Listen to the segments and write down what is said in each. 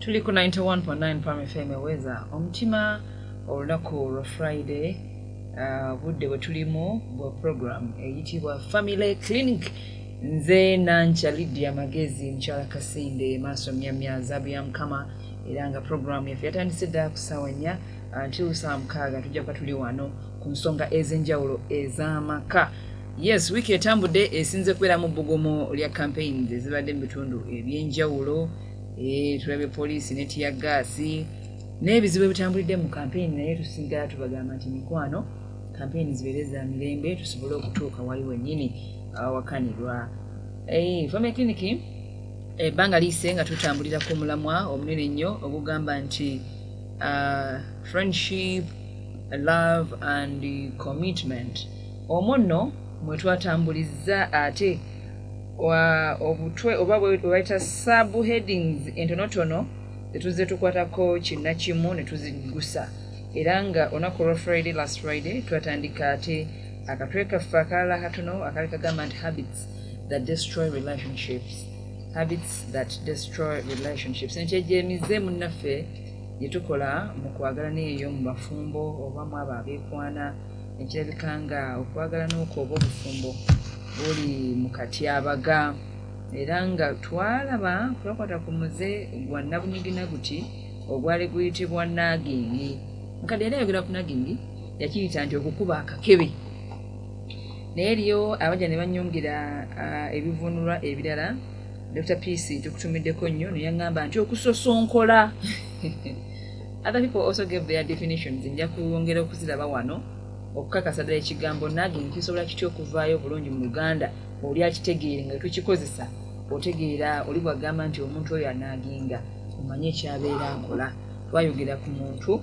Tuli ku 91.9 Palm FM eweza omutima olunaku lwa Friday budde bwe tulimo bwa program eyitibwa Family Clinic. Nze Nancha Lydia Magezi mchala Kasinde maso myamya Zabia Mkama iranga program ya yatandise dda kusawanya until saa mukaaga tujja patuli wano ku nsonga ezenjawulo ezamaka. Yes, wiki etambudde esinze kwera mu bugomo lya campaigns ezibadde mu bitundu ebyenjawulo. Tulabe police ne tia gasi n'ebizibu ebitambulidde mu campaign naye tusinga tubagamba nti mikwano campaign zibereza mirembe tusobole okutuuka wali wennyini awakanirwa. Family Clinic ebbanga liyise nga tutambulira ku mulamwa omunene nnyo ogugamba nti friendship, love and commitment. Omwo mwe twatambuliza ate obutwe oba bweta subheadings entonotono etuze tukwatako kinnakimu ne tuzigusa era nga onako lwa Friday last Friday twatandika ate akatwe kaffe akalala katono akali kagamba nti habits that destroy relationships. Habits that destroy relationships. Nkyejemize munnaffe gye tukola mu kwagalana eyo mu bafumbo oba mu abo abeekwana ekirabika nga okwagalana okwo oba obufumbo buli mukatyabaga era nga twalaba twakwata ku muze gwa Nabunyigina guti ogwali guyitibwa nagingi. Nkadde era yogera ku nagingi yakiyita nti okukuba akakebe naye eriyo abajja ne banyongera ebivunulwa ebirala. Dr. PC tukutumiddeko nnyo neyaŋŋamba nti okusosonkola. Other people also gave their definitions. Nja kwongera okuziraba wano okukakasa ddala ekigambo nagging kisobola kitya okuvaayo bulungi mu Uganda oli akitegeere nga tukikozesa otegeera oli bwagamba nti omuntu oyo anaaginga omanye ekyabeera akola. Twayogera ku muntu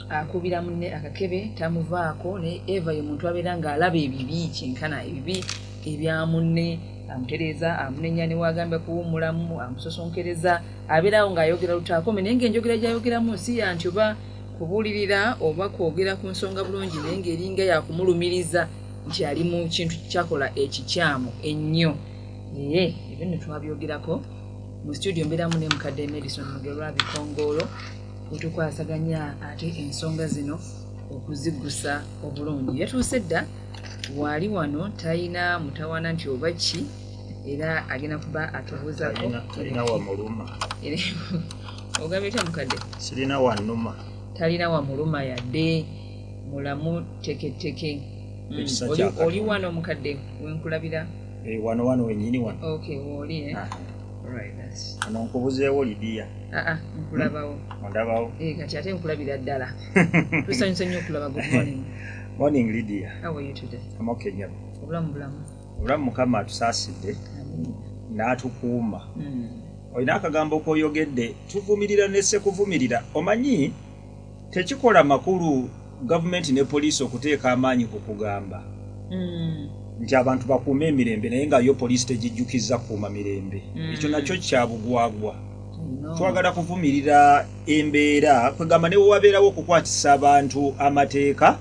akubira munne akakebe tamuvaako naye eva ye muntu abeera ng'alaba ebibi kyenkana ebibi ebya munne amutereeza amunenya ne wagamba kuwummulamu amusosonkereza abeerawo ng'ayogera lutaakome naye ng'enjogera gy'ayogeramu si ya nti oba kubuulirira oba kwogera ku nsonga bulungi naye ng'eringa yakumulumiriza nti ali mu kintu kyakola ekikyamu ennyo. Ebyo ne twabyogerako mu studio mbeeramu ne mukadde Madison Mugerwa Bikongolo wetukwasaganya ate ensonga zino okuzigusa obulungi. Yatuuse dda wali wano talina mutawana nti oba ki era agenda kuba atubuuzako. Talina wa muluma. Ogambye etya mukadde? Sirina wa nnuma. Talina wa muluma yadde mulamu teketeke. Oli wano mukadde wenkulabira? Wano wennyini wano. Okay, woli Right, that's. Ano nkubuzeewo Lydia. Nkulabawo. Ondabawo. Kati ate nkulabira ddala. Tusanyusa nnyo okulaba. Good morning. Morning Lydia. How are you today? I'm okay nnyo. Obulamu Mukama atusaasidde n'atukuuma. Olina akagambo k'oyogedde tuvumirira nesse kuvumirira. Omanyi tekikola makulu gavumenti ne poliisi okuteeka amaanyi ku kugamba nti abantu bakuume emirembe naye nga yo poliisi tegijjukiza kuuma mirembe. Ekyo nakyo kyabugwagwa. Twagala kuvumirira embeera kwegamba ne wabeerawo okukwatisa abantu amateeka.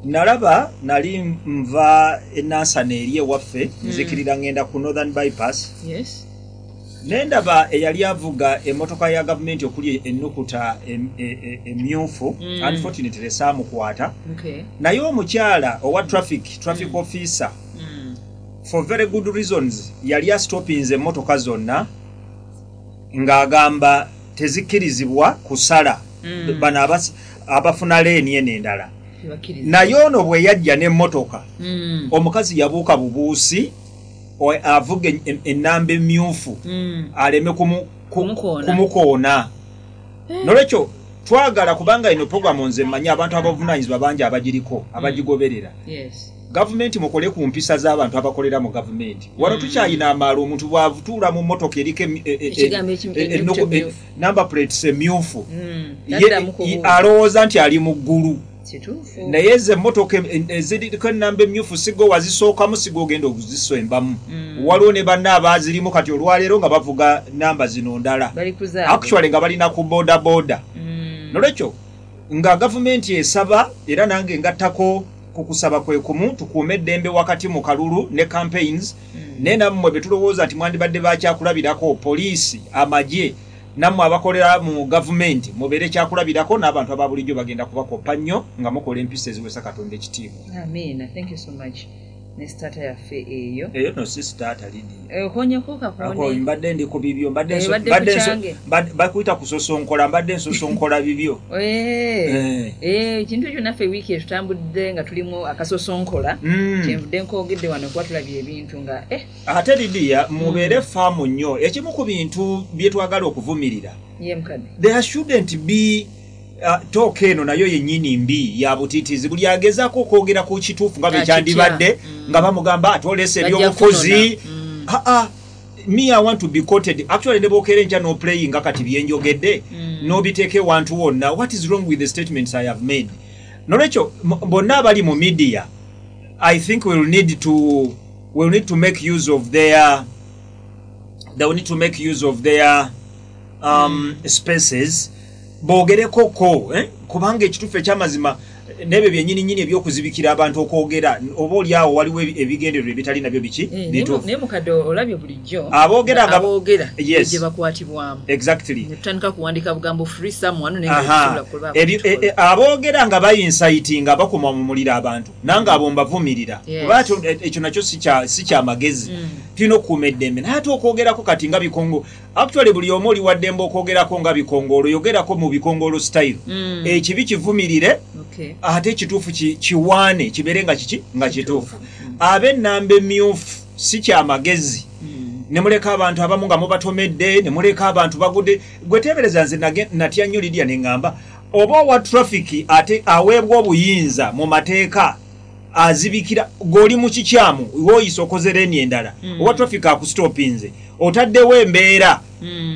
Nalaba nali nva enansana eri ewaffe nzikirira ngenda ku Northern Bypass. Yes. Nendaba eyali avuga emotoka ya gavumenti okuli ennukuta emyufu. Unfortunately saamukwata. Naye omukyala owa traffic officer for very good reasons yali astopinze emotoka zonna ng'agamba tezikkirizibwa kusala bano abafuna leeni eno endala. Naye ono bwe yajja n'emmotoka omukazi yabuuka bubuusi avuga ennamba emyufu aleme kumukoona. Nolwekyo twagala kubanga eno programu nze mmanyi abantu abavunaanyizibwa bangi abagiriko abagigoberera. Gavumenti mukole ku mpisa z'abantu abakolera mu gavumenti. Wano tukyayina amaalo omuntu bw'avutuula mu mmotoka eriko number plates emyufu alowooza nti ali mu ggulu. Naye ze emmotoka eziriko ennamba emyufu sigo wazisookamu sigo ogenda okuzisembamu. Waliwo ne banna abaazirimu kati olwaleero nga bavuga namba zino ndala actually nga balina ku boda. Nolwekyo nga gavumenti esaba era nange ngattako ku kusaba kwe kumu tukuume eddembe wakati mu kalulu ne campaigns naye nammwe be tulowooza nti mwandibadde bakyakulabirako poliisi amagye nammwe abakolera mu gavumenti mubeere kyakulabirako n'abantu ababulijjo bagenda kubakoppa nnyo nga mukola empisa eziwesa Katonda ekitiibwa. Amen. Thank you so much. Ne starter yaffe eyo. Eyo no si starter lidi. Okonyeko kakone. Ako mbadde ndi ku bibyo mbadde bakuyita kusosonkola mbadde nsosonkola bibyo. Kintu ekyo naffe wiiki tutambudde nga tulimu akasosonkola. Kyenvudde nkogedde wano kuba tulabye ebintu nga ate lidiya mubeere faamu nnyo ekimu ku bintu bye twagala okuvumirira. There shouldn't be talk eno nayo yennyini mbi ya butiitizi buli agezaako okwogera ku kituufu nga bwe kyandibadde nga bamugamba atolesa ebyobufuzi. Me, I want to be quoted. Actually, the Bokerenja no playing kati byenjogedde no biteke wantu wonna. What is wrong with the statements I have made? Nolecho bonna abali mu media, I think we'll need to make use of their spaces. Bogere koko kubanga ekituufu ekyamazima nebe byennyini ebyokuzibikira abantu okwogera oba oliawo waliwo ebigendererwa ebitali nabyo biki naye mukadde olabye bulijjo aboogera gye bakwatibwamu exactly netutandika kuwandika bugambo free someone aboogera nga bayinsayiti nga bakoma mu muliro abantu nange abo mbavumirira kuba ekyo nakyo si kyamagezi tulina okukuuma eddembe naye ate okwogerako kati nga bikongo actually buli omu oli waddembe okwogerako nga bikongolo oyogerako mu bikongolo style ekibi kivumirire ate ekituufu kiwaane kibeere nga kiki nga kituufu ab'ennamba emmyufu si kyamagezi ne muleka abantu abamu nga mubatomedde ne muleka abantu bagudde gwe teebereza nze natya nnyo Lydia ne ŋŋamba oba owa traffic ate aweebwa obuyinza mu mateeka azibikira goli mu kikyamu woyisa okoze leeni endala owa traffic akustopinze otaddewo embeera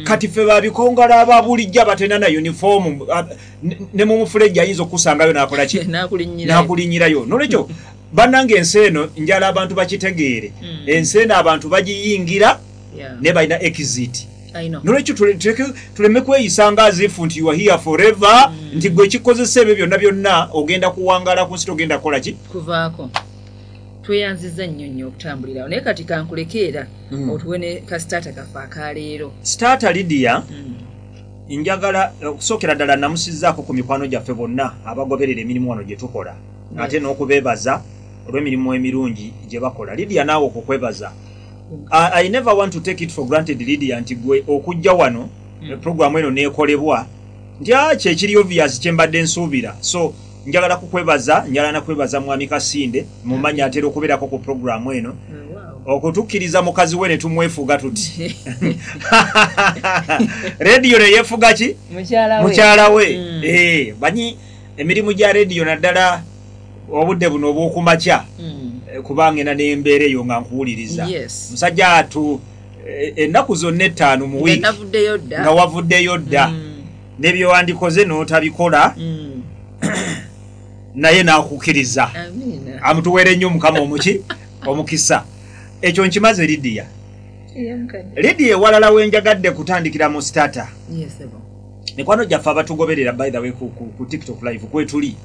kati ffe babikongala ababulijja batena na uniform ne mu mufulejja ayinza okusangayo n'akola ki n'akulinyirayo nolwekyo bannange ensi eno njala abantu bakitegeere ensi eno abantu bagiyingira ne balina exit nolwekyo tuleme kweyisanga azifu nti you are here forever nti gwe kikozesa ebyo byonna ogenda kuwangala ku nsi togenda kukola ki kuvaako tweyanziza nnyo okutambulirawo naye kati kankulekeera otuwe ne kasitaata kafe akaleero starter Lydia njagala okusookera ddala namusizaako ku mikwano gyaffe bonna abagoberera emirimu wano gye tukola ate n'okubeebaza olw'emirimu emirungi gye bakola Lydia naawe okukwebaza I never want to take it for granted Lydia nti gwe okujja wano programu eno neekolebwa nti kyekiri obvious kyembadde nsuubira so njagala kukwebaza njagala nakwebaza mwami Kasinde mumanya atera okubeerako ku programu eno okutukkiriza mukazi we ne tumwefuga tuti radio ne yefuga ki mukyala we banyi emirimu gya radio naddala obudde buno obw'okumakya kubanga ena n'embeera eyo nga nkuwuliriza musajja atu ennaku zonna 5 mu wiiki nga wavuddeyo dda n'ebyewandikoze n'otabikola naye n'akukkiriza amutuweere nnyo mukama omukisa ekyo nkimaze Lydia ewalala wenjagadde kutandikira mu starter mikwano gyaffe abatugoberera by the way ku TikTok live kwetuli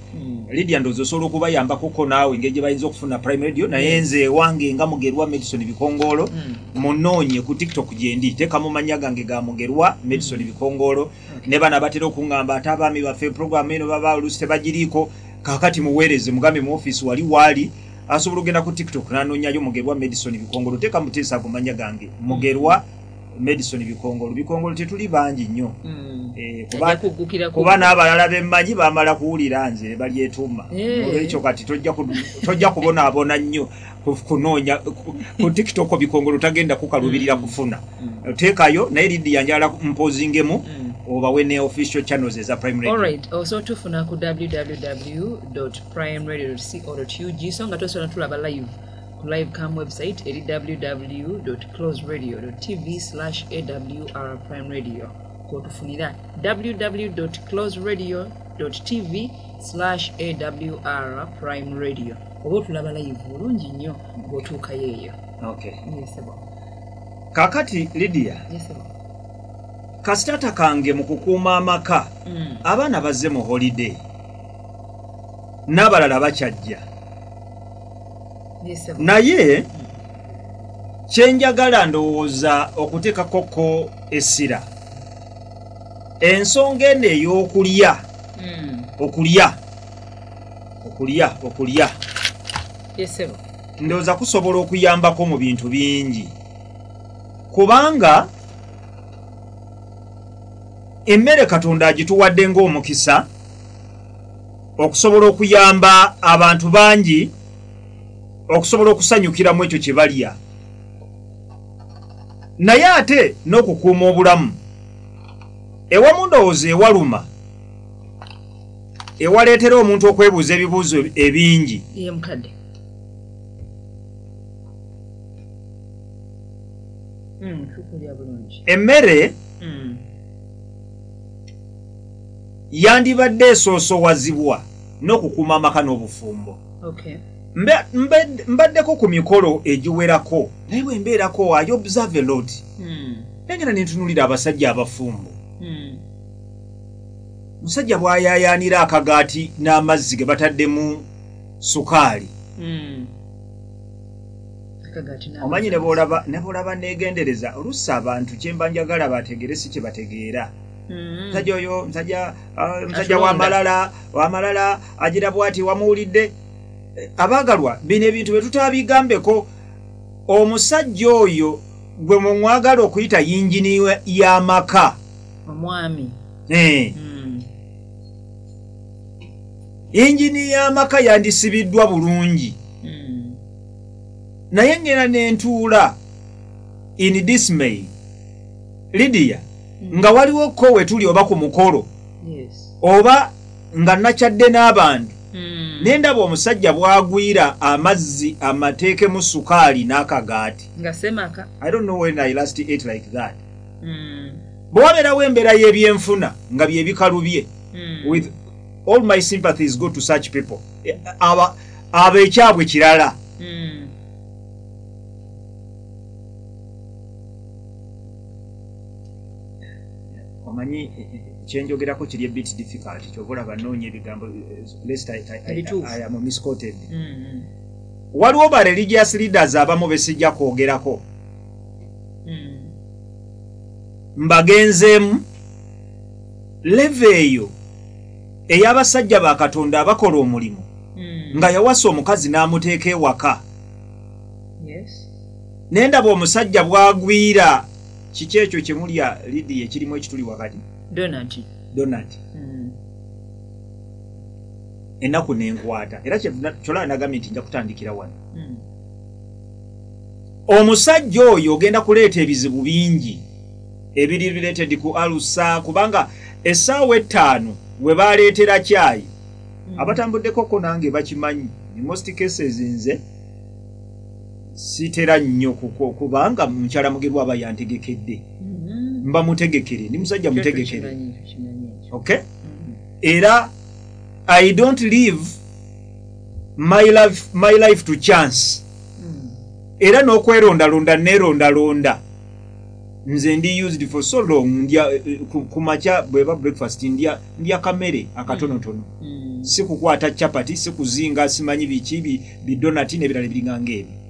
Lydia ndozo osobola okubayambako naawe engeri gye bayinza okufuna Prime Radio naye nze ewange nga Mugerwa Medicine Bikongolo munoonye ku TikTok gyendi teekamu mannya gange ga Mugerwa Medicine Bikongolo ne bana batera okuŋŋamba ate abaami baffe programu eno baba oluusi tebagiriiko kaakati muweereze mugambe mu office wali asobola ogenda ku TikTok n'anoonyayo Mugerwa Medicine Bikongolo teeka muteesa ku mannya gange Mugerwa Medicine Bikongolo tetuli bangi nnyo kuba n'abalala bemmanyi bamala kuwulira nze balyetuuma olwekyo kati tojja kubonaabona nnyo kunoonya ku TikTok Bikongolo tagenda kukalubirira kufuna teekayo naye Lydia njala mpozingemu obawe ne official channels eza Prime Radio. Alright, also tufuna ku www.primeradio.co.ug so nga tosobola tulaba live ku livecam website eri www.closeradio.tv/awr Prime Radio kotufunira www.closeradio.tv/awr Prime Radio oba otulaba live bulungi nnyo bw'otuukayo eyo. Okay. Kakati Lydia. Kasitata kange mu kukuuma amaka abaana bazze mu holiday n'abalala bakyajja naye kyenjagala ndowooza okuteekakoko essira ensonga eno ey'okulya okulya yesebo ndowooza kusobola okuyambako mu bintu bingi kubanga emmere Katonda agituwadde ng'omukisa okusobola okuyamba abantu bangi okusobola okusanyukiramu ekyo kye balya naye ate n'okukuuma obulamu ewamu ndowooza ewaluma ewaleetera omuntu okwebuuza ebibuuzo ebingi ye mukadde tukulya bulungi emmere yandibadde esoosowazibwa n'okukuuma amaka n'obufumbo okay mbaddeko ku mikolo egiwerako naye bwe mbeerako I observe a lot nengera nentunulira abasajja abafumbo musajja bw'ayaayaanira akagaati n'amazzi ge bataddemu sukaali omanyi ne bw'olaba neegendereza oluusi abantu kye mba njagala bategeere si kye bategeera musajja oyo musajja wamalala agira bw'ati wamuwulidde abaagalwa bino ebintu bye tutaabigambeko omusajja oyo gwe mwagala okuyita yingini y'amaka omwami yingini y'amaka yandisibiddwa bulungi naye ngena nentuula in dismay Lydia nga waliwo ko we tuli oba ku mukolo oba nga nakyadde n'abantu nendaba omusajja bwagwira amazzi amateekemu sukaali n'akagaati nga semaka I don't know when I last ate like that bwabeerawo embeera y'ebyenfuna nga byebikalu bye with all my sympathies go to such people abeekyabwe kirala omanyi kyenjogerako kiri ebit difficult kyobola banoonya ebigambo lest I am misquoted waliwo ba religious leaders abamu besijja kwogerako mbagenzeemu leve eyo ey'abasajja ba Katonda abakola omulimu nga yawasa omukazi n'amuteeka ewaka nendaba omusajja bwagwira kiki ekyo kyemulya Lydia ekirimu ekituli wakati donati ennaku nenkwata era kyolaba nagambye nti nja kutandikira wano omusajja oyo ogenda kuleeta ebizibu bingi ebiri related ku alusa kubanga essaawa 5 we baleetera kyayi abatambuddeko nange bakimanyi in most cases nze sitera nnyo kubanga mukyala mugerwa aba yantegekedde mba mutegekere ndi musajja mutegekere okay era I don't live my life to chance era n'okwerondalonda neerondalonda nze ndi used for so long ndya kumacha bweba breakfast ndya kamere akatonotono sikukwata chapati sikuzinga simanyi biki bidonati nebirala biringanga ebi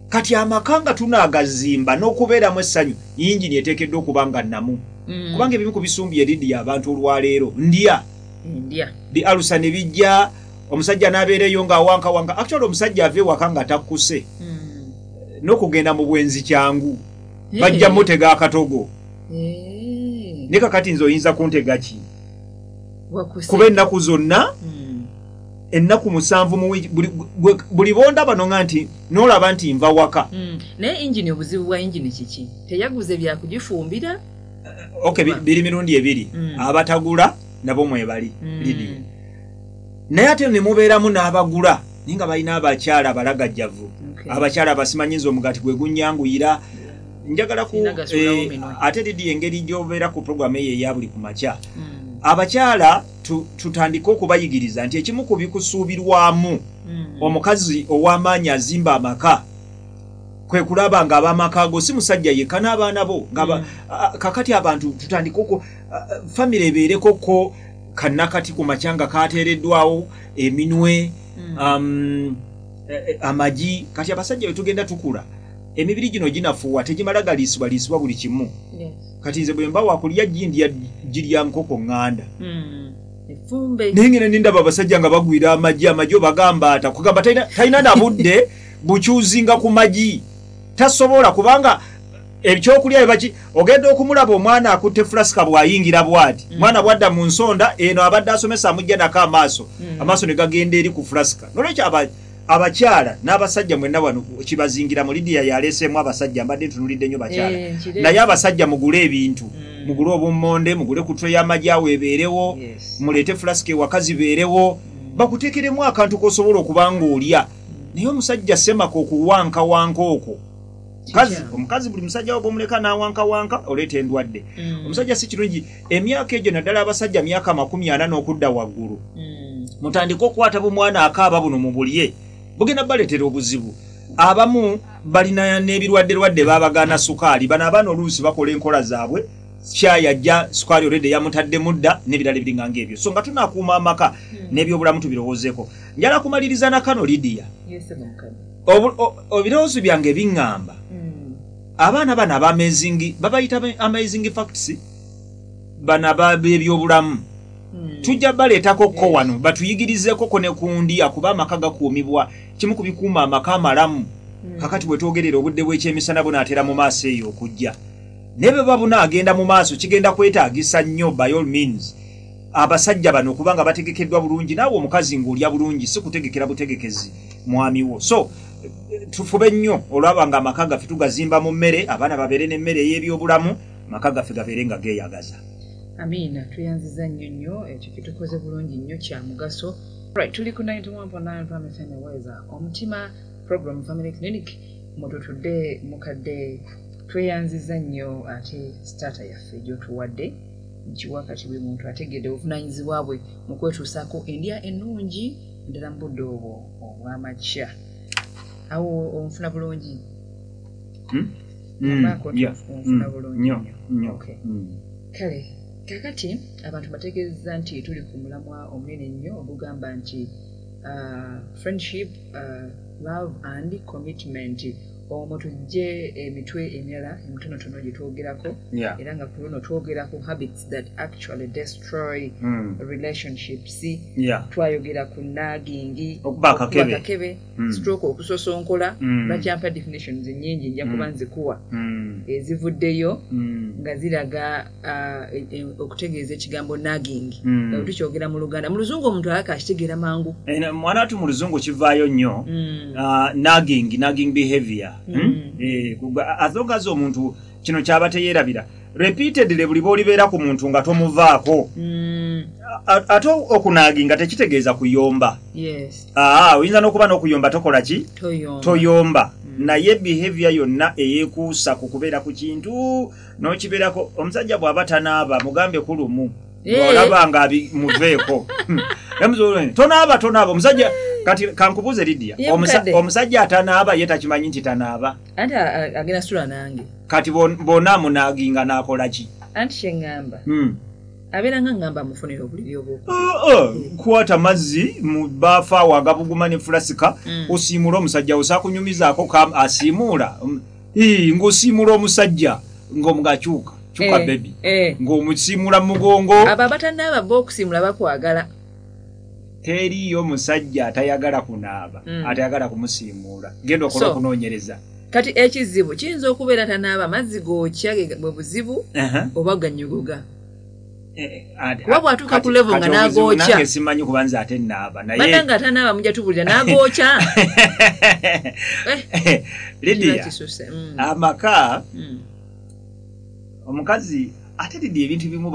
kati amakanga tunaagazimba n'okubeeramu essanyu yingini eteekeddwa okubanga namu kubanga ebimu ku bisumbi Lydia abantu olwaleero ndya di alusa ne bijja omusajja n'abeereyo ng'awankawanka actually omusajja ave waka nga takkuse n'okugenda mu bwenzi kyangu bajja mutega akatogo ne kakati nze oyinza kuntega ki kuba ennaku zonna ennaku 7 mu wiki buli bonda bano nti n'olaba nti nva waka naye engine obuzibu bwa engine kiki teyaguze byakugifumbira okay biri mirundi ebiri abatagula nabo mwebali Lydia naye ate ne mubeeramu n'abagula ninga balina abakyala abalagajjavu abakyala abasimanyiza omugati gwe gunyanguyira njagala ku ate Lydia engeri gy'obeera ku program eyo eya buli ku makya abakyala tutandika okubayigiriza nti ekimu ku bikusuubirwamu omukazi ow'amaanyi azimba amaka kwe kulaba ng'abamaka ago si musajja yekka n'abaana bo kakati abantu tutandika famire ebeerekoko kannakati ku makyanga kateereddwawo eminwe amagi kati abasajja bwe tugenda tukula emibiri gino ginafuwa tegimala galiisibwa buli kimu kati nze bwe mba wakulya gindi girya nkoko ŋŋanda naye nindaba abasajja nga bagwira amagi obagamba ata kugamba talina na budde bukyuzinga ku magi tasobola kubanga ekyokulya ebaki ogenda okumulaba omwana akutte flasika bw'ayingira bw'ati mwana bwadda mu nsonda eno abadde asomesa amujja nako amaaso ne gagenda eri ku flasika nolwekyo abakyala n'abasajja mwenna wano kibazingira mu Lydia yaleeseemu abasajja mbadde ntunulidde nnyo bakyala naye abasajja mugule ebintu mugule obummonde mugule ku tray y'amagi awo ebeerewo muleete flasika ewaka zibeerewo bakuteekeremu akantu k'osobola okuba ng'olya naye omusajja semako okuwankawanka okwo omukazi buli musajja wo bw'omuleka n'awankawanka oleeta endwadde omusajja si kirungi emyaka egyo naddala abasajja myaka 40 n'okudda waggulu mutandika okukwata bumwana akaaba buno mu bulye bugenda baleetera obuzibu abamu balina n'ebirwadde babagaana sukaali bano abaana oluusi bakola enkola zaabwe kyayajja sukaali olwedde yamutadde mudda n'ebirala ebiringa ng'ebyo so nga tunaakuuma amaka n'ebyobulamu tubirowoozeeko njala kumaliriza na kano Lydia ebirowoozo byange biŋŋamba abaana bano babayita amazing facts bano ab'ebyobulamu tujja baleetako ko wano batuyigirizeko ko ne kundi akuba amaka gakuumibwa kimu kubikuuma amaka amalamu kakati bwe twogerera obudde bw'ekyemisana bunaatera mu maaso eyo okujja naye bwe bunaagenda mu maaso kigenda kwetaagisa nnyo by all means abasajja bano kubanga bategekeddwa bulungi naawe omukazi ng'olya bulungi si kutegekera butegekezi mwami wo so tufube nnyo olwaba nga amaka gaffe tugazimba mu mmere abaana babeere n'emmere ey'ebyobulamu amaka gaffe gabeere nga geeyagaza Amina tuyanziza nnyo ekyo kitukoze bulungi nnyo kya mugaso right tuli ku 91.9 Family FM Weza omutima program Family Clinic mututudde mukadde tweyanziza nnyo ate starter yaffe gyotuwadde nkiwakati buli muntu ategedde obuvunanyizibwa bwe mu kwetuusaako endya ennungi ddala mu budde obwo obw'amakya awo onfuna bulungi onfuna bulungi kale kakati abantu bategeeza nti tuli ku mulamwa omunene nnyo ogugamba nti friendship love and commitment omwo tujje emitwe emirala emitonotono gye twogerako era nga ku luno twogerako habits that actually destroy relationships twayogera ku nagging okuba akakebe stroke okusosonkola bakyampa definitions nnyingi nja kuba nzikuwa ezivuddeyo nga ziraga okutegeeza ekigambo nagging nga tukyogera mu Luganda mu Luzungu omuntu alaka akitegeera mangu mwana atu mu Luzungu kivaayo nnyo nagging behavior azongazo omuntu kino kyaba teyerabira repeatedly buli bolibeera ku muntu nga tomuvaako ate okunaginga tekitegeeza kuyomba oyinza n'okuba n'okuyomba tokola ki toyomba naye behavior yonna eyeekuusa ku kubeera ku kintu n'okibeerako omusajja bw'aba tanaaba mugambe ku lumu olaba nga muveeko tonaaba omusajja kati kankubuuze Lydia omusajja atanaaba ye takimanyi nti tanaaba anti agenda sula nange kati bonna munaginga n'akola ki anti kyeŋŋamba abeera nga ŋŋamba amufunira obuliri obwo kwata mazzi mu baafu awo agabuguma ne fulasika osiimula omusajja osaakunyumizaako asiimuula ng'osiimula omusajja ng'omugakyuka kyuka bebi ng'omusiimula mu mugongo abo abatanaaba bo okusiimula bakwagala teriyo musajja atayagala kunaaba atayagala kumusiimuula genda okola okunoonyereza kati ekizibu kiyinza okubeera tanaaba mazzi gookya bwe buzibu oba ganyuguga kuba bwatuuka ku level nga n'agookya simanyi kuba nze ate naaba naye nga atanaaba mujja tubulira n'agookya Lydia amaka omukazi ate Lydia ebintu bimu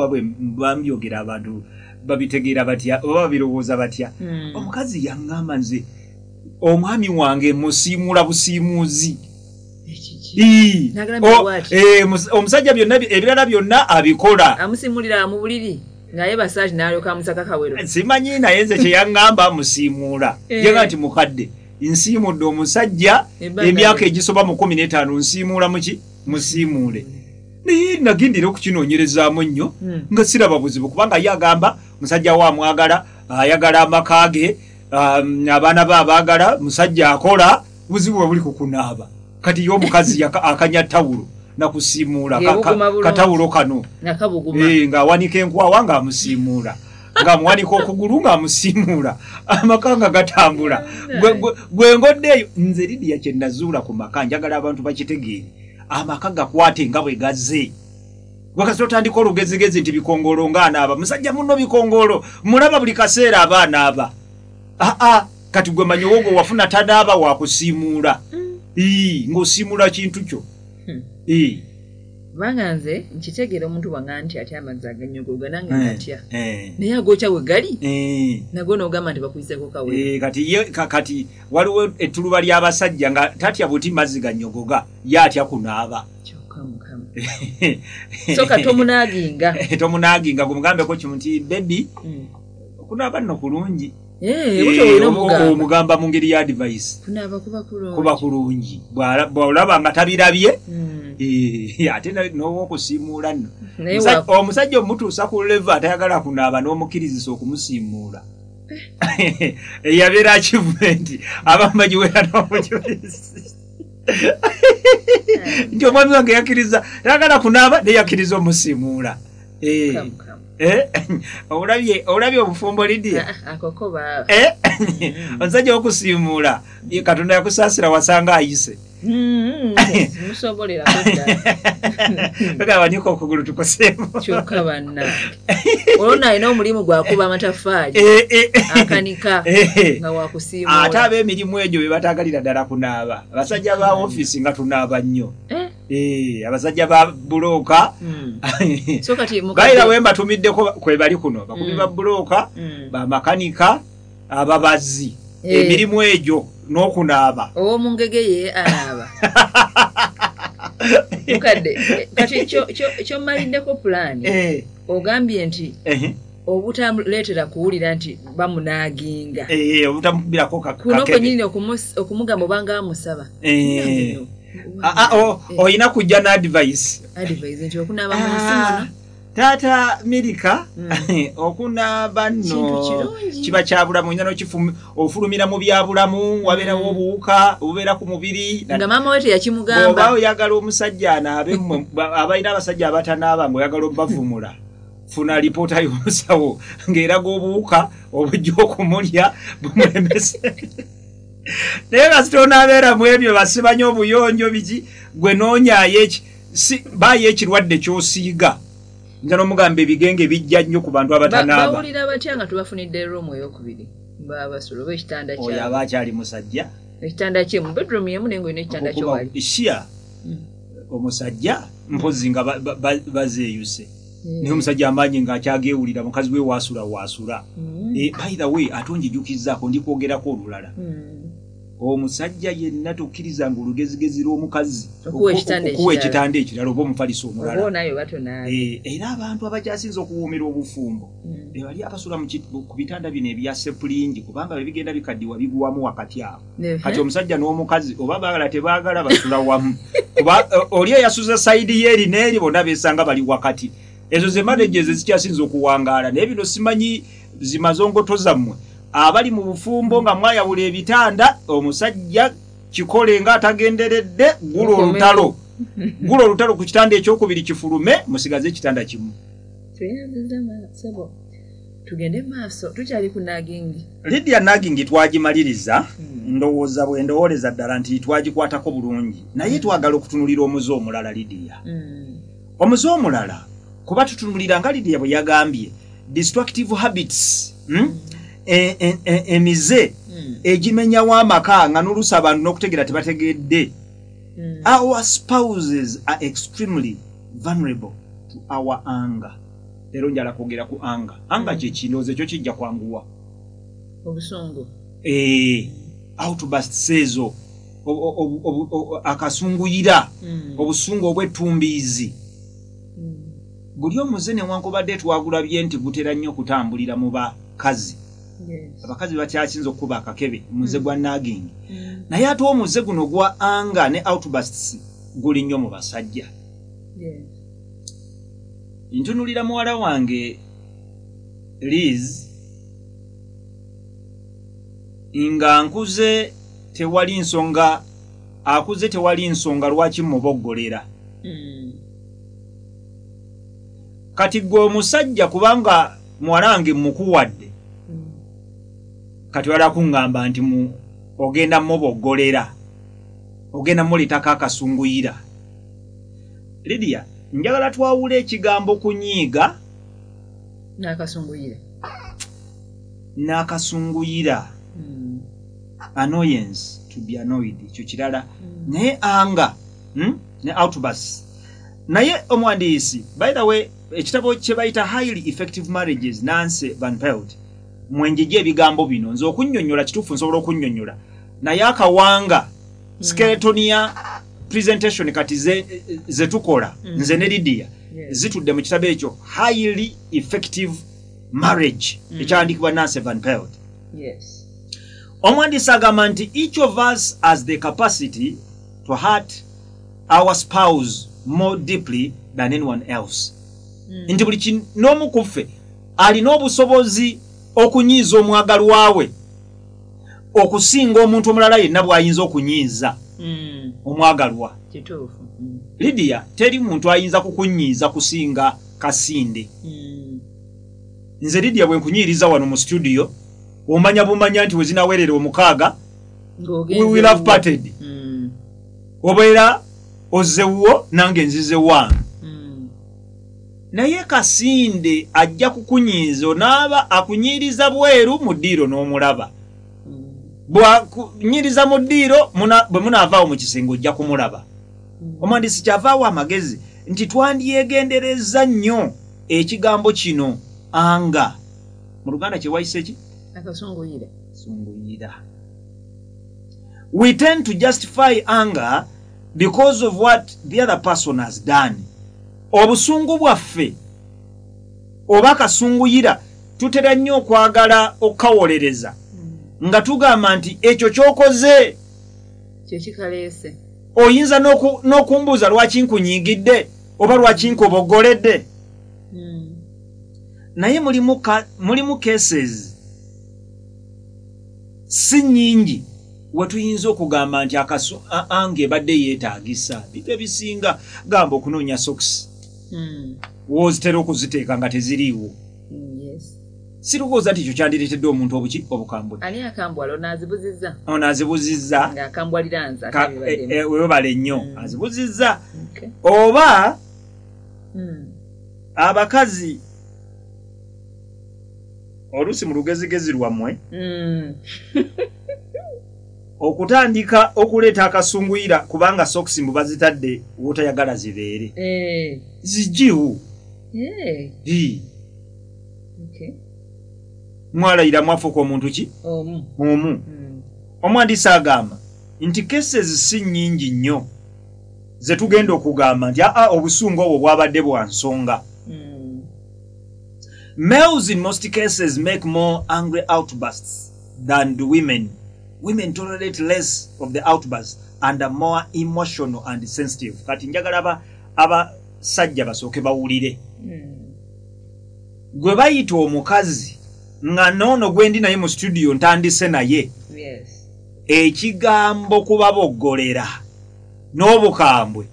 bambyogera abantu babitegeera batya oba babirowooza batya omukazi yaŋŋamba nze omwami wange musiimula busiimuuzi omusajja ebirala byonna abikola amusiimulira mu buliri ngaye basaji n'alyoka amusaka kawero simanyi naye nze kyeyaŋŋamba musiimuula yenga nti mukadde nsiimudde omusajja emyaka egisoba mu 15 nsiimuula muki musiimuule naye nagindira okukinoonyerezaamu nnyo nga siraba buzibu kubanga ye agamba musajja we amwagala ayagala amaka ge abaana be abaagala musajja akola buzibu bwe buli ku kunaaba kati y'omukazi akanya tawulo nakusimuula katawulo kano nga wanika enkwawa nga amusimuula nga muwanika okugulu nga amusimuula amaka nga gatambula gwe ngoddeeyo nze Lydia kye nazuula ku maka njagala abantu bakitegeere amaka gakwate nga bwe gazze wakati otandika olugezigezi nti bikongolo ng'anaaba musajja muno bikongolo mulaba buli kaseera abaanaaba kati gwe manyi wogo wafuna tanaaba wakusimuula ng'osimuula kintu kyo kubanga nze nkitegeera omuntu wange nti atya amazzi aganyogoga nange natya naye agokya we gali nago n'ogamba nti bakuyiseeko kawe kati waliwo ettuluba ly'abasajja nga tatya buti mazzi ganyogoga ye atya kunaaba soka tomunaaginga gumugambeko kimu nti bebi okunaaba nno kulungi omugamba mu ngeri ya advice kuba kulungi bw'olaba nga tabirabye ate n'owokusimuula nno omusajja omutuusa ku leva atayagala kunaaba n'omukirizisa okumusimuula eyabeera achievement abamubagiwera n'omujulizi nti omwami wange yakkiriza tayagala kunaaba neyakkiriza omusimuula olabye obufumbo Lydia omusajja wokusimuula Katonda yakusaasira wasanga ayise musobolera kagabanyiko okugulu tukoseemu kyokka banna olwo alina omulimu gwakuba amataffaali akanika nga wakusiimuula ate ab'emirimu egyo be bataagalira ddala kunaaba abasajja ba ofiisi nga tunaaba nnyo abasajja ba bulooka bayira we mbatumiddeko kwe bali kuno bakubi ba bulooka bamakanika ababazzi emirimu egyo n'okunaaba ow'omungege ye anaaba mukadde kati ky'omaliddeko pulaani ogambye nti obutamuleetera kuwulira nti bamunaaginga obutamukubirako kuno kwenyini okumugamba obanga amusaba oyina kujja n'advice nti okunaaba mu nsi muno Tata Milika okunaaba nno kiba kyabulamu oyina ofulumira mu byabulamu wabeerawo obuwuka obubeera ku mubiri nga maama we teyakimugamba oba oyagala omusajja anaabe abalina abasajja abatanaaba ng'oyagala obavumula funa lipoota y'omusawo ng'eraga obuwuka obujja okumulya bumulemese naye nga sitonaabeera mu ebyo basibanya obuyonjo biki gwe noonyaayo baayo ekirwadde ky'osiiga nja n'omugamba ebigenge bijja nnyo ku bantu abatanaaba bawulira batya nga tubafunidde room eyokubiri babasolo oba ekitanda kyabwe oyo aba akyali musajja ekitanda kye mu bedroom yemu naye ng'olina ekitanda kyo wali shia omusajja mpozi nga bazeeyuse naye omusajja amaanyi ng'akyageewulira mukazi we waasula by the way ate onjijukizzaako ndikwogerako olulala omusajja yenna tukkiriza nga olugezigezi lw'omukazi okuwa ekitanda ekirala oba omufaliso omulala era abantu abakyasinza okuwuumira obufumbo bali abasula ku bitanda bino ebya sepulingi kubanga bwe bigenda bikaddiwa biguwamu wakati awo kati omusajja n'omukazi oba baagala tebaagala basula wamu kuba oli eyasuza sayidi yeeri n'eri bonna beesanga bali wakati ezo ze manejezi ezikyasinza okuwangaala naye bino simanyi zimaze ongoto zammwe abali mu bufumbo nga mwayawula ebitanda omusajja kikole nga atagenderedde gula olutalo ku kitanda ekyokubiri kifulume musigaze ekitanda kimu tugende maaso tukyali ku nagingi Lydia nagingi twagimaliriza ndowooza bwe ndowooleza ddala nti twagikwatako bulungi naye twagala okutunulira omuze omulala Lydia omuze omulala kuba tutunulira nga Lydia bwe yagambye destructive habits emize egimenyawo amaka nga n'oluusi abantu n'okutegeera tebategedde our spouses are extremely vulnerable to our anger leero njala kwogera ku anga kyekindoozi ekyo kijja kwanguwa obusungu outbursts ezo akasunguyira obusungu obw'ettumbiizi buli omuze newankubadde twagulabye nti gutera nnyo okutambulira mu bakazi abakazi bakyasinza okuba akakebe muze gwa nagging naye ate omuze guno gwa anger ne outbursts guli nnyo mu basajja ntunulira muwala wange Liz nga nkuze tewali nsonga akuze tewali nsonga lwaki muboggolera. Kati gwe omusajja kubanga mwalange mukuwadde kati wala kuŋŋamba nti ogenda muboggolera ogenda mulitako akasunguyira. Lydia, njagala twawule ekigambo kunyiiga n'akasunguyira. Annoyance, to be annoyed, ekyo kirala. Naye anger ne outburst. Naye omuwandiisi, by the way, ekitabo kye bayita Highly Effective Marriages, Nancy Van Pelt, mwenjeje ebigambo bino nze okunnyonnyola kituufu nsobola okunnyonnyola naye akawanga skeleton ya presentation kati ze tukola nze ne Lydia zitudde mu kitabo ekyo Highly Effective Marriage ekyandiikibwa Nancy Van Pelt. Omwandiisi agamba nti each of us has the capacity to hurt our spouse more deeply than anyone else. Nti buli n'omu ku ffe alina obusobozi okunyiiza omwagalwa we okusinga omuntu omulala yenna bw'ayinza okunyiiza omwagalwa. Lydia, teri muntu ayinza kukunyiiza kusinga Kasinde. Nze Lydia bwe nkunyiriza wano mu studio omanya bumanya nti wezinawerera omukaaga we will have parted. Obeera ozzewo nange nzize wange. Naye Kasinde ajja kukunyiiza onaaba akunyiriza bweru mu ddiiro n'omulaba. Bw'akunyiriza mu ddiiro bwe munaavaawo mu kisenge ojja kumulaba. Omwandiisi kyavaawo amagezi nti twandyegendereza nnyo ekigambo kino anga. Mu Luganda kye wayise ki? Akasunguyira. We tend to justify anger because of what the other person has done. Obusungu bwaffe oba akasunguyira tutera nnyo okwagala okawolereza nga tugamba nti ekyo kyokoze kyekikaleese. Oyinza n'okumbuuza lwaki nkunyiigidde oba lwaki nkoboggoledde. Naye mulimu cases si nnyingi we tuyinza okugamba nti ange ebadde yeetaagisa. Bite bisinga gamba okunoonya sokisi wozitera okuziteeka nga teziriiwo. Sirowooza nti ekyo kyandireetedde omuntu obukambwe. Ani akambwala onaazibuzizza? Onaazibuzizza. Ng'akambwalira nze webale nnyo azibuzizza. Oba abakazi oluusi mu lugezigezi lwammwe okutandika okuleeta akasunguyira kubanga sokisi mbu bazitadde wotayagala zibeere. Zijiwu. Mwalayira mwafuuka omuntu ki? Omu. Omwandiisi agamba nti cases si nnyingi nnyo ze tugenda okugamba nti obusungu obwo bwabadde bwa nsonga. Males in most cases make more angry outbursts than do women. Women tolerate less of the outbursts and are more emotional and sensitive. Kati njagala abasajja basooke bawulire. Gwe bayita omukazi nga noono gwendi naye mu studio ntandise naye. Ekigambo kubaboggolera n'obukambwe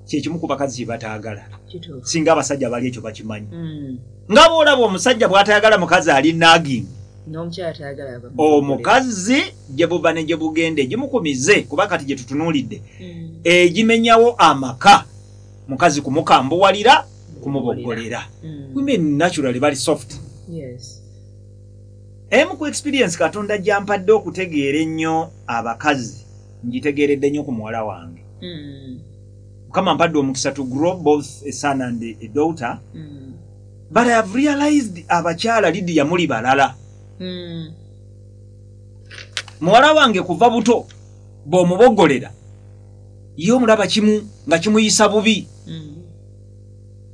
kyekimu ku bakazi kye bataagala. Singa abasajja bali ekyo bakimanyi. Nga bw'olaba omusajja bw'atayagala mukazi ali nagging. Omukazi gye buba ne gye bugenda egimukumize kuba kati gye tutunuulidde egimenyawo amaka mukazi kumukambuwalira kumuboggolera. Women naturally bali soft. Emu ku experience Katonda gyampadde okutegeera ennyo abakazi ngitegeeredde nnyo ku muwala wange. Mukama mpadde omukisa to grow both a son and a daughter. But I have realized abakyala Lydia muli balala. Muwala wange kuva buto bw'omuboggolera ye omulaba kimu nga kimuyisa bubi.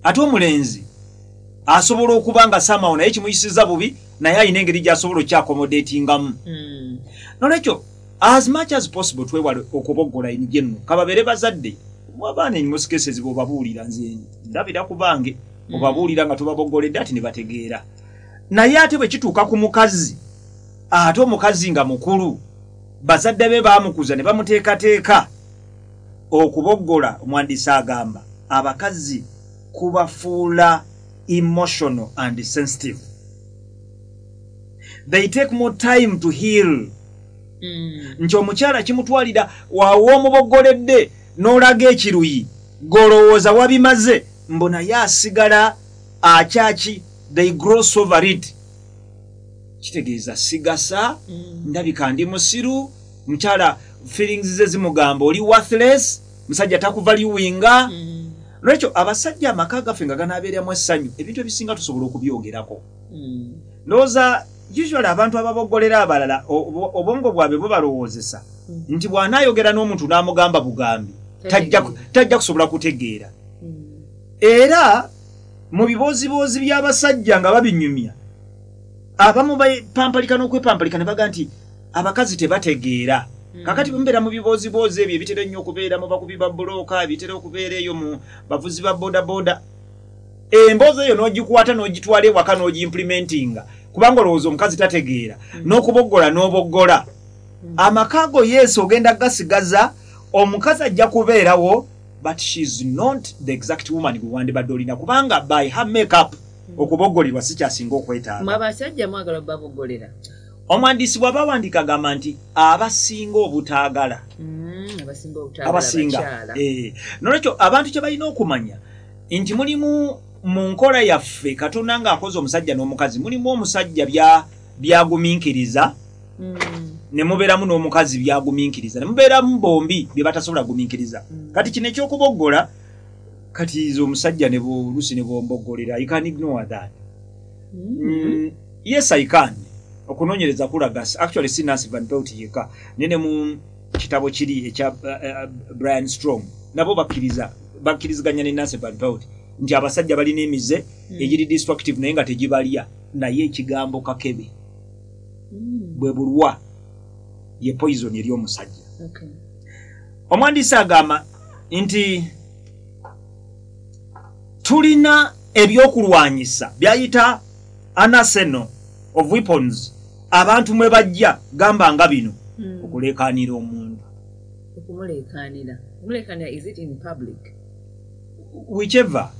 Ate omulenzi asobola okuba nga somehow naye kimuyisiza bubi naye alina engeri gy'asobola okyakomodatingamu. Nolwekyo as much as possible twewale okuboggola enijenno kababeere bazadde abaana most cases bw'obabuulira nze ndabira ku bange obabuulira nga tubaboggoledde ati ne bategeera. Naye ate bwe kituuka ku mukazi ate omukazi nga mukulu bazadde be baamukuza ne bamuteekateeka okuboggola omwandiisi agamba abakazi kubafuula emotional and sensitive. They take more time to heal. Nti omukyala kimutwalira waawo omuboggoledde n'olaga ekiruyi golowooza wabimaze mbona yasigala akyaki. They gross over it. Kitegeeza sigasa ndabika ndi musiru mukyala feelings ze zimugamba oli worthless musajja takuvaluinga. Lwekyo abasajja amaka gaffe nga ganaabeeramu essanyu ebintu ebisinga tusobola okubyogerako. Ndowooza usually abantu ababoggolera abalala obwongo bwabwe bubalowoozesa nti bw'anaayogera n'omuntu n'amugamba bugambi tajja kusobola kutegeera. Era mu biboozibozi by'abasajja nga babinyumya abamu bapampalika n'okwepampalika ne baga nti abakazi tebategeera. Kakati mbeera mu biboozibozi ebyo ebitera ennyo okubeera mu bakubi ba bulooka ebitera okubeera eyo mu bavuzi ba bodaboda. Emboozi eyo n'ogikwata n'ogitwala ewaka n'ogiimplementinga kubanga olowooza omukazi tategeera n'okuboggola n'oboggola. Amaka go yesu ogenda gasigaza omukazi ajja kubeerawo but she's not the exact woman gwe wandibadde olina kubanga by her makeup okuboggolirwa si kyasinga okwetaaga. Mwabasajja mwagala baboggolera. Omwandiisi bw'aba awandiika agamba nti abasinga obutaagala. Abasinga. Nolwekyo abantu kye balina okumanya nti mulimu mu nkola yaffe Katonda ng'akoze omusajja n'omukazi mulimu omusajja byagumiikiriza ne mubeeramu n'omukazi byagumiikiriza ne mubeeramu bombi bye batasobola gumiikiriza. Kati kino eky'okuboggola kati izo omusajja ne boluusi ne bomboggolera you can ignore that. Yes I can. Okunoonyereza kulaga actually si Nancy Van Pelt yeka nene mu kitabo kiri ekya Brian Strong nabo bakkiriziganya ne Nancy Van Pelt nti abasajja balina emize egiri destructive naye nga tegibalya naye ekigambo kakebe bwe bulwa ye poison eri omusajja. Omwandiisi agamba nti tulina ebyokulwanyisa byayita arsenal of weapons abantu mwe bajja gamba nga bino okuleekaanira omuntu. Okumuleekaanira is it in public? Whichever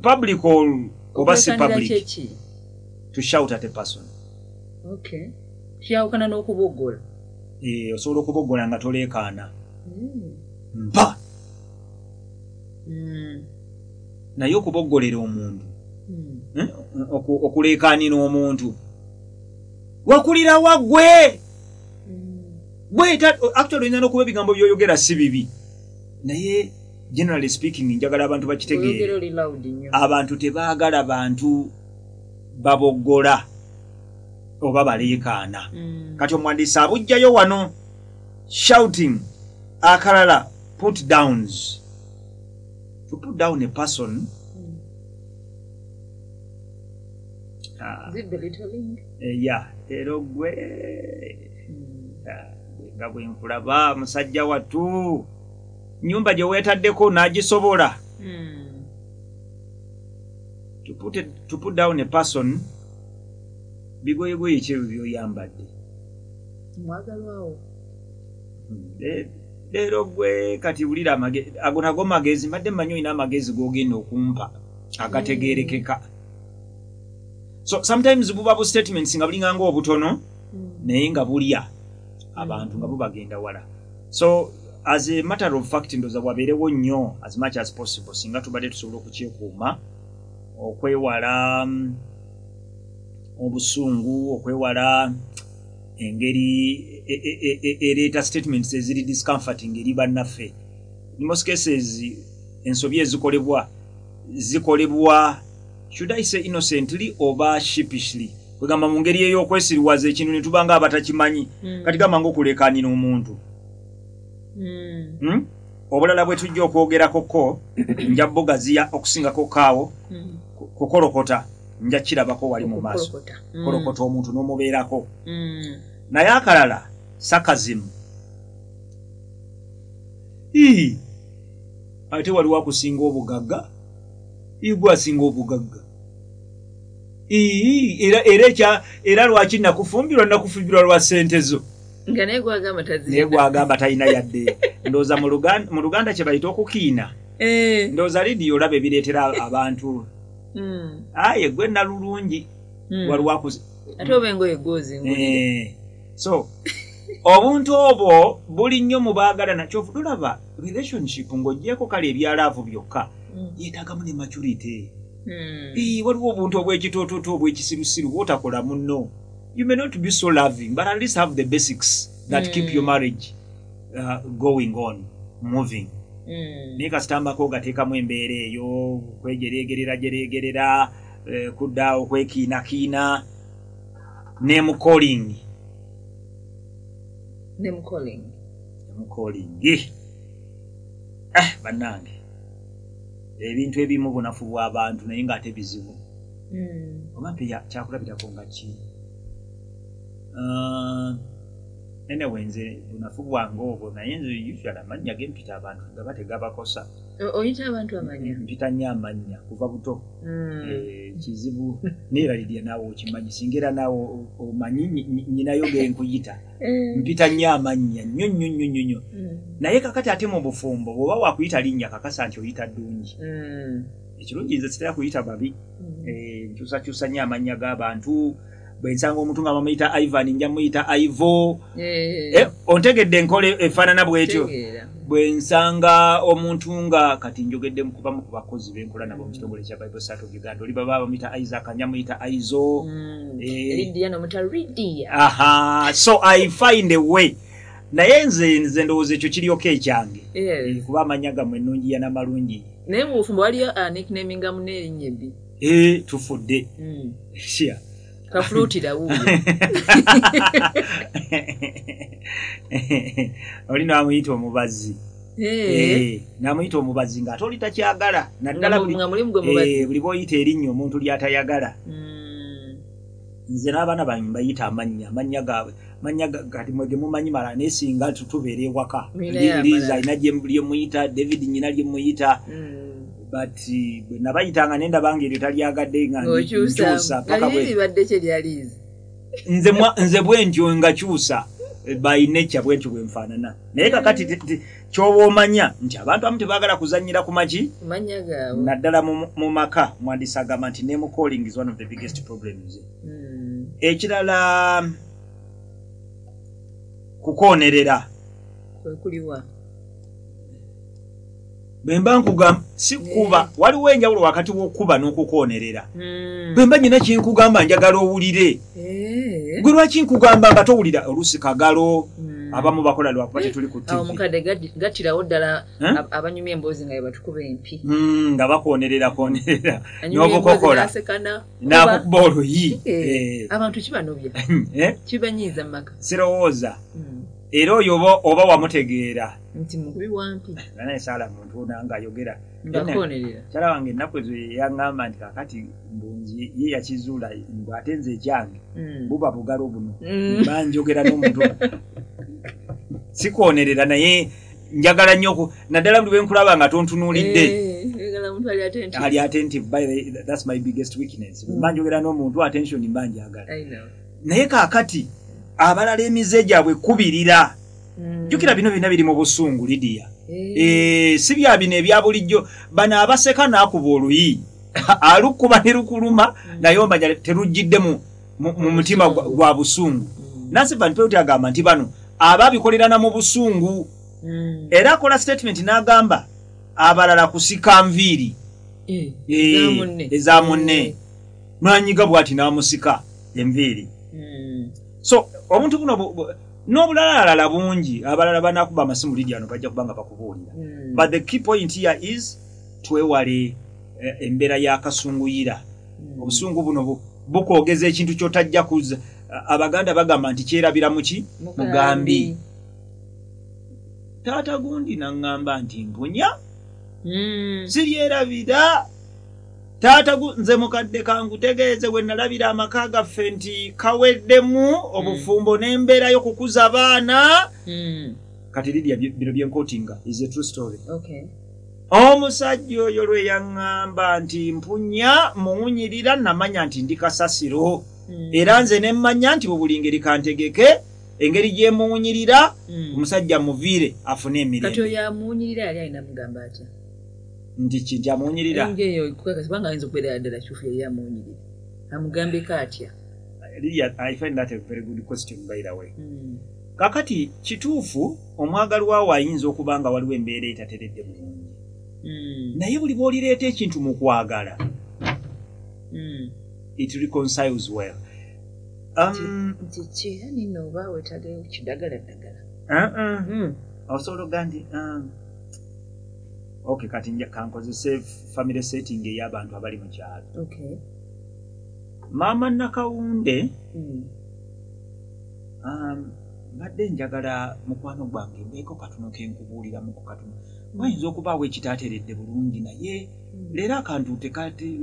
public or si public to shout at a person. Okay. Kyawukana n'okuboggola. Osobola okuboggola nga toleekaana. Mpa. Naye okuboggolera omuntu okuleekaanira omuntu wakulira wagwe actually olina n'okuba ebigambo by'oyogera si bibi naye generally speaking njagala abantu bakitegeere abantu tebaagala bantu baboggola oba baleekaana. Kati omwandiisi abujjayo wano shouting akalala put downs. To put down a person is it belittling? Yeah, ero gwe nga bwe nkulaba musajja wattu nyumba gye weetaddeko n'agisobola. To put down a person bigoyegoye kyebyo byoyambadde mwagalwawo. Leero gwe kati wulira ago nago magezi mbadde mmanyi olina amagezi g'ogenda okumpa agategeerekeka. So sometimes buba bu statements nga bulinga ng'obutono naye nga bulya abantu nga bubagenda wala. So as a matter of fact ndoza bwabeerewo nnyo as much as possible singa tubadde tusobola okukyekuuma okwewala obusungu okwewala engeri ereeta statements eziri discomforting eri bannaffe. In most cases ensobi zikolebwa should I say innocently oba sheepishly kwegamba mu ngeri ey'okwesiriwaza ekintu ne tubanga abatakimanyi kati gamba ng'okuleekaanira omuntu. Obulala bwe tujja okwogerakoko nja bogaziya okusingako kaawo kukolokota nja kirabako wali mu maaso kolokota omuntu n'omubeerako. Naye akalala sarcasm. Ate waliwo akusinga obugagga igwe asinga obugagga. Era lwaki nakufumbirwa lwa ssente zo nga naye gwagamba talina yadde ndoza mu Luganda kye bayita okukiina ndoza lidiyo olabe bireetera abantu aye gwe nalulungi waliwo ate oba engoye goozi so obuntu obwo buli nnyo mu baagalana kyovu tulaba relationship ng'oggyeko kale ebyalaavu byokka yeetaagamu ne maturity waliwo obuntu obw'ekitoototo obw'ekisirusiru bw'otakola munno. You may not be so loving, but at least have the basics that keep your marriage going on, moving. Naye kasitambako gateekamu embeera eyo kwegeregerera kuddaawo kwekiinakiina nemukoling bannange ebintu ebimu bunafu bw'abantu naye ng'ate bizibu oba mpe kyakulabirako nga ki anyway nze bunafu bwange obwo naye nze usually amannya gempita abantu nga bategabakosa oyita abantu amanya mpita nnyo amannya kuva buto kizibu neeralirirya naawe okimanyi singa era naawe omanyi nyinayo genkuyita mpita nnyo amannya nnyo naye kakati ate mu bufumbo bw'oba wakuyita linnya kakasa nti oyita ddungi ekirungi nze sitera kuyita babi nkyusakyusa nnyo amannya g'abantu bwe nsanga omuntu nga bamuyita Ivan nja muyita Ivo ontegedde enkole efaanana bw'etyo bwe nsanga omuntu nga kati njogedde kubamu ku bakozi b'enkola nabo mu kitongole kya Bible Society of Uganda oli baba bamuyita Isaac nja muyita Aizo so I find a way naye nze ndowooza ekyo kiryoka ekyange kuba amanya gammwe ennungi n'amalungi naye mu bufumbo waliyo nicknaminga munne erinnya ebbi tufudde kafulutira wuuyo oli namuyita omubazi namuyita omubazi ng'ate oli takyagala naddala buli bw'oyita erinnya omuntu ly'atayagala nze n'abaana bange mbayita amannya gaabwe kati mwege mumanyi mala naye singa tubeera ewaka liza alina lyemuyita David nyina lyemuyita but bwe nabayitanga nenda bange eryo talyagadde nga nkyusa paka nze bwentyo nga kyusa by nature bwentyo bwenfaanana naye kakati kyoba omanya nti abantu abamu tebaagala kuzannyira ku maki naddala mu maka mwandisi agamba nti name calling is one of the biggest problems ekirala kukoonerera kuliwa bemba nkugamba sikuba waliwo enjawulo wakati w'okuba n'okukoonerera bemba nyina kinkugamba njagala owulire gwe lwaki nkugamba nga towulira oluusi kagalo abamu bakola lwakuba tetuli ku TV omukadde gattirawo ddala abanyumya emboozi nga bebatukuba empi nga bakoonerera n'obukokola n'akukuba oluyi abantu kibanobya kibanyiiza mu maka sirowooza era oyo oba wamutegeera nti mukubi wampi naye saala muntu nanga ayogera ngakoonerera kyala wange ennaku ezo yaŋŋamba nti kakati mbungi ye yakizuula ng'ate nze ekyange buba bugalo buno banjogera n'omuntu sikoonerera naye njagala nnyo naddala buli bwe nkulaba nga tontunuulidde ali attentive that's my biggest weakness banjogera n'omuntu attention mbanjagala naye kaakati abalala emize gyabwe kubirira jjukira bino byonna biri mu busungu Lidia si bya bino ebya bulijjo bano abaseka n'akuba oluyi alukuba ne lukuluma naye omanya terujjidde mu mutima gwa busungu Nansiba Mpeuti agamba nti bano ababikolerana mu busungu era akola statement n'agamba abalala kusika nviiri eza munne mwanyiga bw'ati n'amusika enviiri so omuntu buno n'obulalala bungi abalala banakuba amasimu Lidia ano bajja kubanga bakubuulira but the key point here is twewale embeera y'akasunguyira obusungu buno bukwogeza ekintu kyotajja kuza abaganda bagamba nti kyerabira muki mugambi taata gundi naŋŋamba nti mpunya siryerabira taata nze mukadde kangutegeeze bwe nalabira amaka gaffe nti kaweddemu obufumbo n'embeera y'okukuza abaana kati Lidia bino byenkootinga is a true story omusajja oyo lwe yaŋŋamba nti mpunya muwunyirira namanya nti ndi kasasiro era nze ne mmanya nti bwe buli ngeri kantegeke engeri gyemuwunyirira omusajja muviire afune emirembe kati oyo amuwunyirira yali alina mugamba atya nti kinti amuwunyirira engeyo kubanga ayinza okubeera ddala kyufu yali amuwunyirira amugambeko atya Lydia, I find that a very good question by the way. Kakati kituufu omwagalwa wa ayinza okuba nga waliwo embeera etateredde bulungi. Naye buli bw'olireeta ekintu mu kwagala it reconciles well. Nti nino oba wetagayo kidagala osobola oga nti okay kati nja kankozese family setting ey'abantu abali mu kyalo. Okay. Maama Nakawunde mbadde njagala mukwano gwange mbeeko katono kenkubuuliramuko katono wayinza okubaawo ekitaateredde bulungi naye leero akantu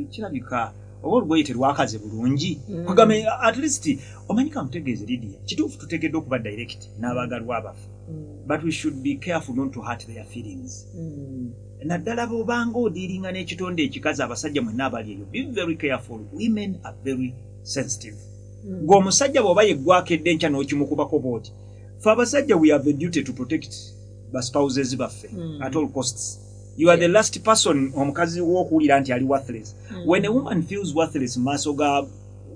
kirabika oba olugoye terwakaze bulungi kugame at least omanyi kamutegeeze Lydia kituufu tutegedde okuba direct n'abaagalwa abafu but we should be careful not to hurt their feelings naddala bw'obanga odiiringa n'ekitonde ekikazi abasajja mwenna abali eyo be very careful women are very sensitive ng'omusajja bw'oba yeggwakedde enkya n'okimukubako booti fe abasajja we have a duty to protect baspouses baffe at all costs. You are the last person omukazi w'okuwulira nti ali worthless. When a woman feels worthless mu maaso ga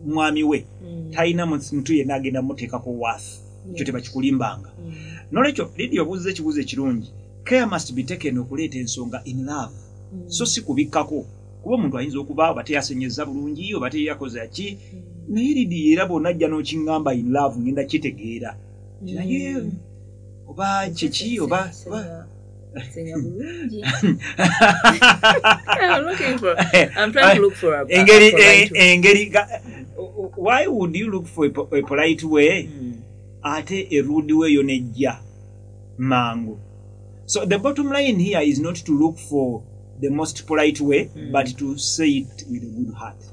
mwami we talina muntu yenna agenda muteekako worth ekyo tebakikulimbanga. Nolwekyo Lydia obuuza ekibuuzo ekirungi care must be taken okuleeta ensonga in love so si kubikkako kuba omuntu ayinza okuba oba teyasenyeza bulungi oba teyakoze ki naye Lydia era bw'onajja n'okiŋŋamba in love ngenda kitegeera naye oba kiki oba I'm trying to look for a engeri why would you look for a polite way ate a rude way yonejja mangu. So the bottom line here is not to look for the most polite way but to say it with a good heart.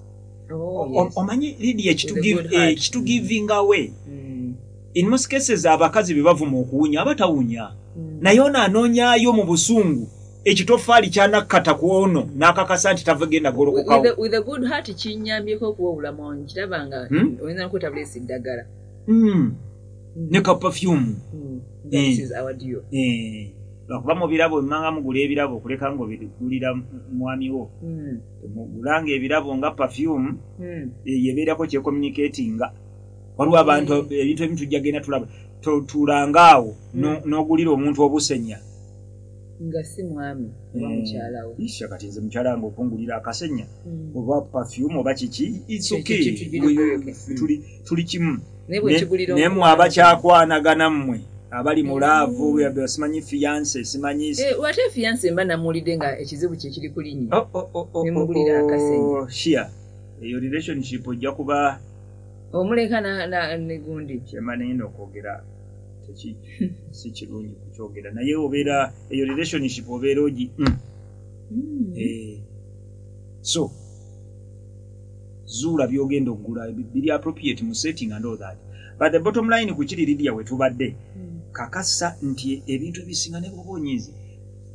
Omanyi Lydia to giving away in most cases abakazi bebavuma okuwunya abatawunya naye ono anoonyaayo mu busungu ekitofaali kyanakkata ku ono n'akakasa nti tavegenda golokokawo with a good heart kinyambyeko okuwa obulamu nkirabanga oyinza n'okwetabulesa eddagala ne ka perfume this is our deal lwakuba mu birabo emmanga mugula ebirabo okuleka ng'obigulira mwami wo mugulanga ebirabo nga perfume yebeerako kyecommunicatinga waliwo abantu ebintu ebimu tujja genda tulangaawo n'ogulira omuntu obusenya nga si mwami oba mukyalawo isha kati nze mukyala wange okungulira akasenya oba perfume oba kiki it's okay tuli kimu naye mwe abakyakwanagana mmwe abali mulaavu simanyi fiance simanyi wate fiance mba namuwulidde nga ekizibu kye kiri ku linnya nemugulira akasenya shia eyo relationship ojja kuba omuleka negundi kyema nenda okwogera si kirungi kukyogera naye obeera eyo relationship obeera ogi so zuula byogenda okugula biri appropriate mu setting and all that but the bottom line kukiri Lydia wetubadde kakasa nti ebintu ebisinga ne bwoba onyiize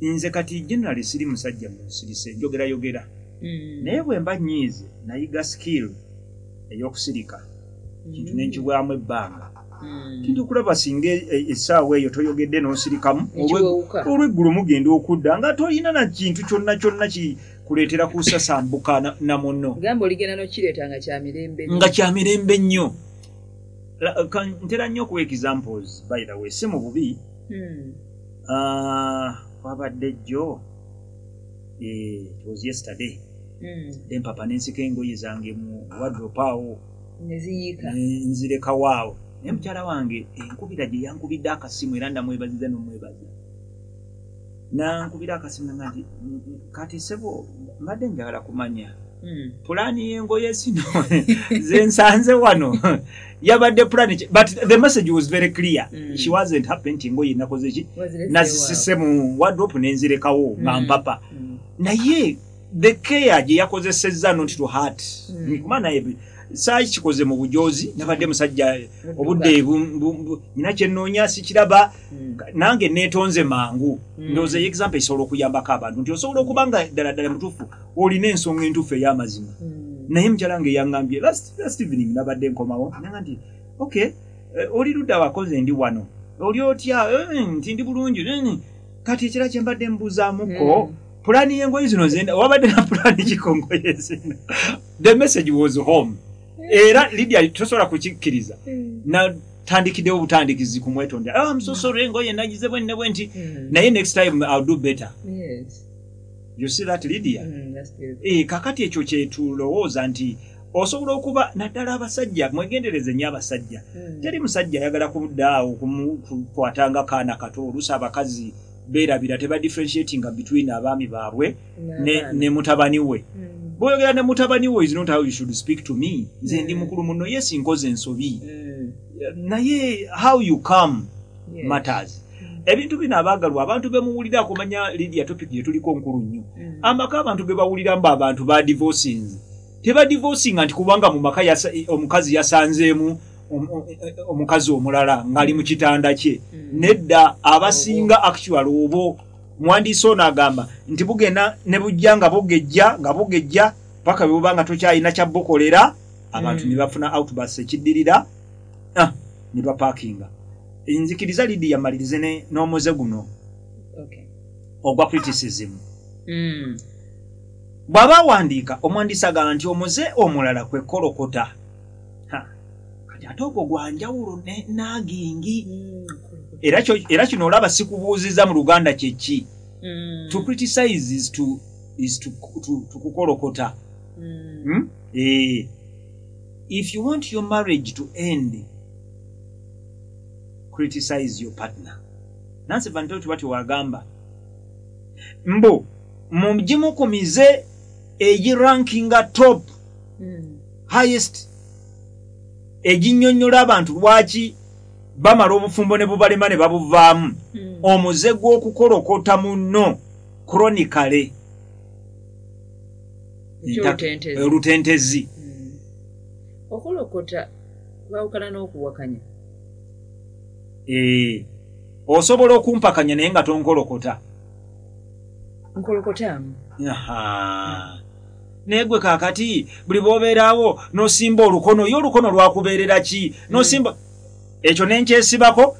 nze kati generally siri musajja munsirise njogera naye bwe mba nyiize nayiga skill ey'okusirika kintu nenkibwamu ebbanga kintu okulaba singa essaawa eyo toyogedde n'osirikamu olw'eggulu mugenda okudda nga tolina na kintu kyonna kikuleetera kusasambuka na munno gamba oligenda n'okireeta nga kya mirembe nnyo ntera nnyo okuwa examples by the way si mu bubi wabadde jjo it was yesterday then papa nensika engoye zange mu wardrobe awo nzirekawo awo naye mukyala wange enkubira gye yankubidde akasimu era ndamwebaziza n'omwebaza nankubira akasimu nga nti kati sebo mbadde njagala kumanya pulaani y'engoye zino zensanze wano yabadde pulaani but the message was very clear she wasn't happy nti engoye nakoze ki nazisise mu wardrobe nenzirekawo nga mpapa naye the care gye yakozesezza not to heart nkumana saaki kikoze mu bujozi nabadde musajja obudde nina kyennoonya sikiraba nange neetonze mangu ndowooza example esobola okuyambako abantu nti osobola okuba nga ddala mutuufu olina ensonga entuufu ey'amazima naye mukyala wange yaŋŋambye last evening nabadde nkomawo nanga nti okay oli ludda wakoze ndi wano oli otya nti ndi bulungi kati ekira kye mbadde mbuzaamuko pulaani y'engoye zino zenda wabadde na pulaani kikongoye zino the message was home era Lydia tosobola kukikkiriza natandikiddewo butandikizi ku mwetonde I'm so sorry engoye nagize bwe ne bwe nti naye next time I'll do better. You see that Lydia? Kakati ekyo kye tulowooza nti osobola okuba naddala abasajja mwegendereze nnyo abasajja teri musajja ayagala kuddaawo kumukwatanga kaana kato oluusi abakazi beerabira teba differentiatinga between abaami baabwe ne mutabani we bw'oyogera ne mutabani we is not how you should speak to me nze ndi mukulu muno yes nkoze ensobi naye how you come matters. Ebintu bino abaagalwa abantu bemuwulira akumanya Lydia topic gye tuliko nkulu nnyo amaka abantu be bawulira mba abantu ba divorcing teba divorcing anti kubanga mu maka omukazi yasanzeemu omukazi omulala ngali mu kitanda kye nedda abasinga actual obo mwandiso nagamba nti bugena ne bujja nga bugejja paka bubanga tokyayina kya bokolera abantu ne bafuna outbus ekiddirira ne baparkinga inzikiriza Lydia yamalirize n'omuze guno ogwa criticism bw'aba wandiika omwandisa agamba nti omuze omulala kwe kolokota kati ate ogwo gwa njawulo n'agingi era kino olaba sikubuuziza mu Luganda kyeki to criticize is to kukolokota if you want your marriage to end criticize your partner. Nansi vantoto wati wagamba mbo mujimukumize eji rankinga top highest ejinyonyola abantu lwaki bamala obufumbo ne bubalema ne babuvaamu omuze gw'okukolokota munno chronically olutentezi okulokota bawukana n'okuwakanya osobola okumpakanya naye nga tonkolokota nkolokotamu naye gwe kaakati buli bw'obeeraawo n'osimba olukono ye olukono lwakubeerera ki n'osimba ekyo nenkyesibako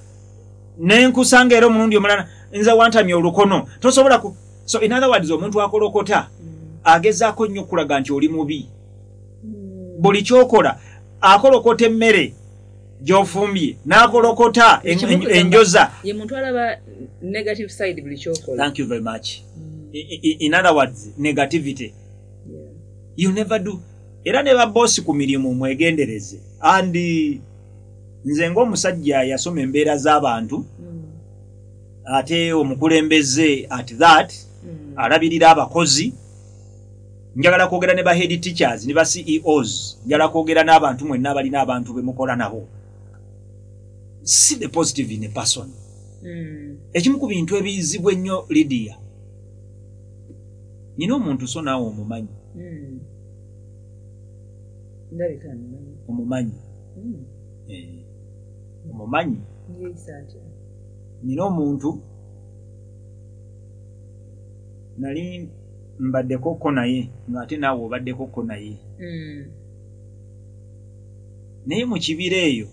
nenkusanga era omulundi omulala nze wantamye olukono tosobola so in other words omuntu akolokota agezaako nnyo okulaga nti oli mubi buli kyokola akolokota emmere gyofumbye n'akolokota enjoza ye muntu alaba negative side buli kyokola. Thank you very much. In other words negativity you never do. Era ne babbosi ku mirimu mwegendereze andi nze ng'omusajja yasoma embeera z'abantu ate omukulembeze at that alabirira abakozi njagala kwogera ne ba head teachers ne ba CEOs njagala kwogera n'abantu mwenna abalina abantu bemukola nabo. See the positive in a person. Ekimu ku bintu ebiyizibwa ennyo Lydia nina omuntu so naawe omumanyi omumanyi omumanyi nina omuntu nali mbaddekoko naye ng'ate naawe obaddekoko naye naye mu kibira eyo